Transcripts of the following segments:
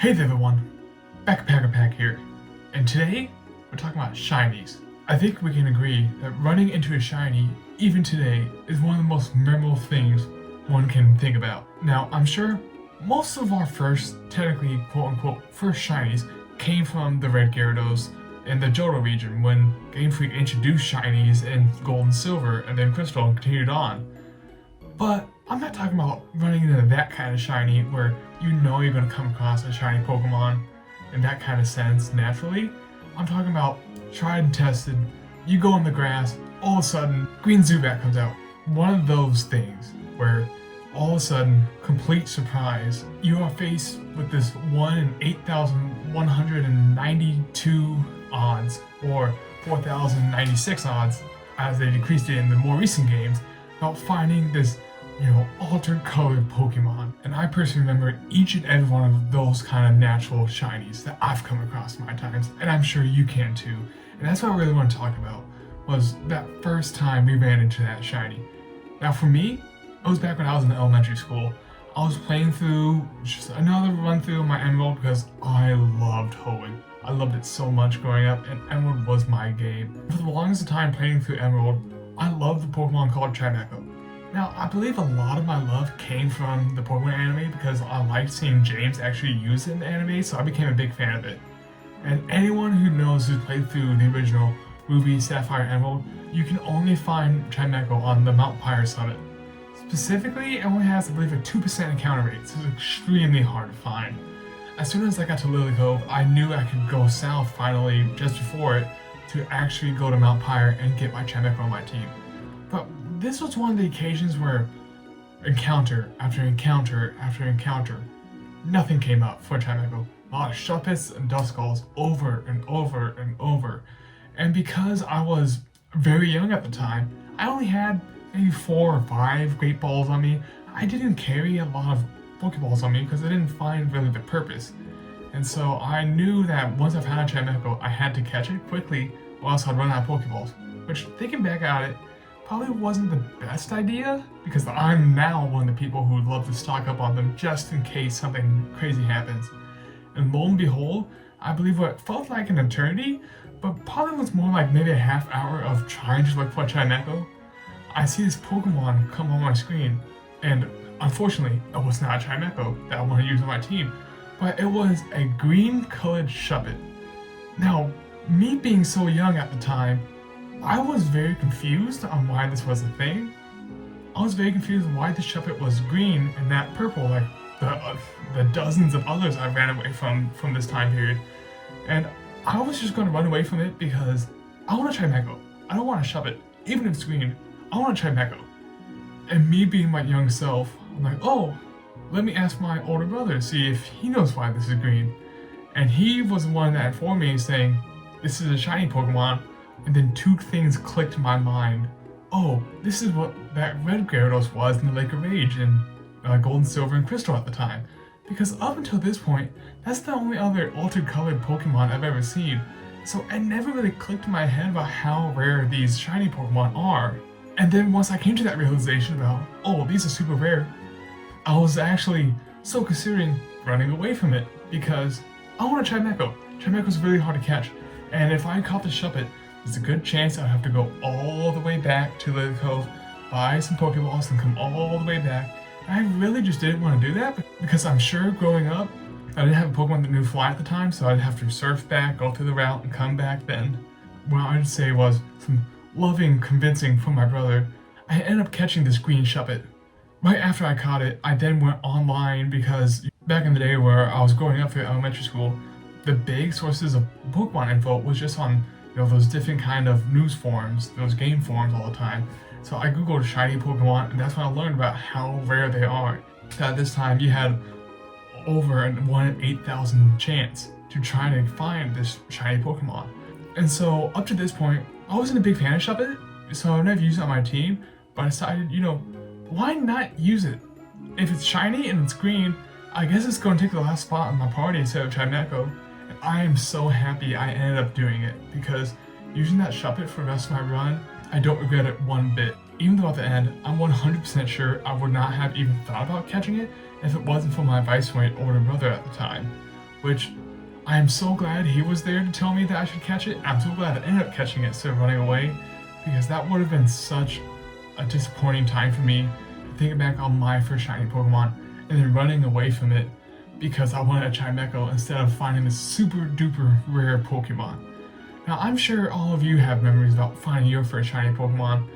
Hey there everyone, Backpacker Pack here, and today we're talking about shinies. I think we can agree that running into a shiny, even today, is one of the most memorable things one can think about. Now, I'm sure most of our first, technically quote-unquote, first shinies came from the Red Gyarados in the Johto region when Game Freak introduced shinies in Gold and Silver and then Crystal and continued on. But I'm not talking about running into that kind of shiny where you know you're going to come across a shiny Pokemon in that kind of sense naturally. I'm talking about tried and tested, you go in the grass, all of a sudden Green Zubat comes out. One of those things where all of a sudden, complete surprise, you are faced with this 1 in 8,192 odds, or 4,096 odds as they decreased it in the more recent games, about finding this altered colored Pokemon. And I personally remember each and every one of those kind of natural shinies that I've come across in my times, and I'm sure you can too. And that's what I really want to talk about, was that first time we ran into that shiny. Now for me, it was back when I was in elementary school. I was playing through just another run through of my Emerald because I loved Hoenn. I loved it so much growing up, and Emerald was my game. For the longest time playing through Emerald, I loved the Pokemon called Chimecho. Now, I believe a lot of my love came from the Pokemon anime because I liked seeing James actually use it in the anime, so I became a big fan of it. And anyone who knows who's played through the original Ruby, Sapphire, Emerald, you can only find Chimecho on the Mount Pyre summit. Specifically, it only has, I believe, a 2% encounter rate, so it's extremely hard to find. As soon as I got to Lily Cove, I knew I could go south finally, just before it, to actually go to Mount Pyre and get my Chimecho on my team. But this was one of the occasions where encounter after encounter after encounter, nothing came up for Chimecho. A lot of Shuppets and Duskulls over and over and over. And because I was very young at the time, I only had maybe 4 or 5 Great Balls on me. I didn't carry a lot of Pokeballs on me because I didn't find really the purpose. And so I knew that once I found a Chimecho, I had to catch it quickly or else I'd run out of Pokeballs. Which, thinking back at it, probably wasn't the best idea, because I'm now one of the people who would love to stock up on them just in case something crazy happens. And lo and behold, I believe what felt like an eternity, but probably was more like maybe a half hour of trying to look for a Chimecho, I see this Pokemon come on my screen, and unfortunately, it was not a Chimecho that I want to use on my team, but it was a green-colored Shuppet. Now, me being so young at the time, I was very confused on why this was a thing. I was very confused why the Shuppet was green and not purple like the dozens of others I ran away from this time period. And I was just going to run away from it because I want a Chimecho. I don't want a Shuppet, even if it's green. I want a Chimecho. And me being my young self, I'm like, oh, let me ask my older brother to see if he knows why this is green. And he was the one that informed me, saying, this is a shiny Pokemon. And then 2 things clicked in my mind. Oh, this is what that Red Gyarados was in the Lake of Rage in Gold, Silver, and Crystal at the time. Because up until this point, that's the only other altered colored Pokemon I've ever seen. So it never really clicked in my head about how rare these shiny Pokemon are. And then once I came to that realization about, oh, these are super rare, I was actually so considering running away from it because I want a Chimecho. Chimecho's really hard to catch. And if I caught the Shuppet, there's a good chance I'd have to go all the way back to Lily Cove, buy some Pokeballs, and come all the way back. And I really just didn't want to do that because I'm sure growing up, I didn't have a Pokemon that knew Fly at the time, so I'd have to surf back, go through the route, and come back then. What I'd say was some loving convincing from my brother. I ended up catching this green Shuppet. Right after I caught it, I then went online because back in the day where I was growing up through elementary school, the big sources of Pokemon info was just on those different kind of news forums, those game forums all the time. So I googled shiny Pokemon, and that's when I learned about how rare they are. At this time, you had over a 1 in 8,000 chance to try to find this shiny Pokemon. And so up to this point, I wasn't a big fan of Shuppet, so I never used it on my team, but I decided, why not use it? If it's shiny and it's green, I guess it's going to take the last spot in my party instead of Chimecho. I am so happy I ended up doing it because using that Shuppet for the rest of my run, I don't regret it one bit. Even though at the end, I'm 100% sure I would not have even thought about catching it if it wasn't for my advice from my older brother at the time. which I am so glad he was there to tell me that I should catch it. I'm so glad I ended up catching it instead of running away, because that would have been such a disappointing time for me to think back on my first shiny Pokemon and then running away from it because I wanted a Chimecho instead of finding this super duper rare Pokemon. Now, I'm sure all of you have memories about finding your first shiny Pokemon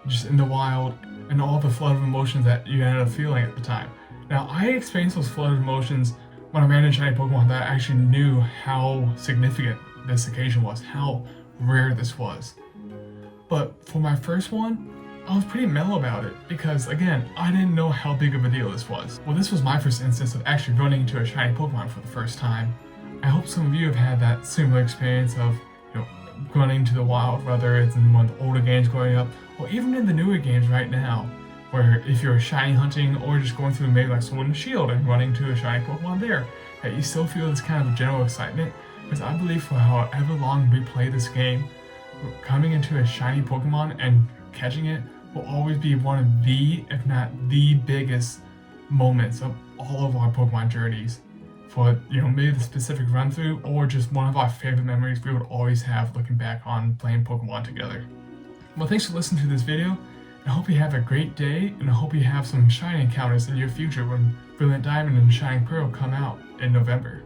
just in the wild and all the flood of emotions that you ended up feeling at the time. Now, I experienced those flood of emotions when I ran into shiny Pokemon that I actually knew how significant this occasion was, how rare this was. But for my first one, I was pretty mellow about it because, again, I didn't know how big of a deal this was. Well, this was my first instance of actually running into a shiny Pokemon for the first time. I hope some of you have had that similar experience of, running to the wild, whether it's in one of the older games growing up, or even in the newer games right now, where if you're shiny hunting or just going through maybe like Sword and Shield and running to a shiny Pokemon there, that you still feel this kind of general excitement, because I believe for however long we play this game, coming into a shiny Pokemon and catching it will always be one of the, if not the biggest moments of all of our Pokemon journeys. For maybe the specific run through or just one of our favorite memories we would always have looking back on playing Pokemon together. Well, thanks for listening to this video. I hope you have a great day, and I hope you have some shiny encounters in your future when Brilliant Diamond and Shining Pearl come out in November.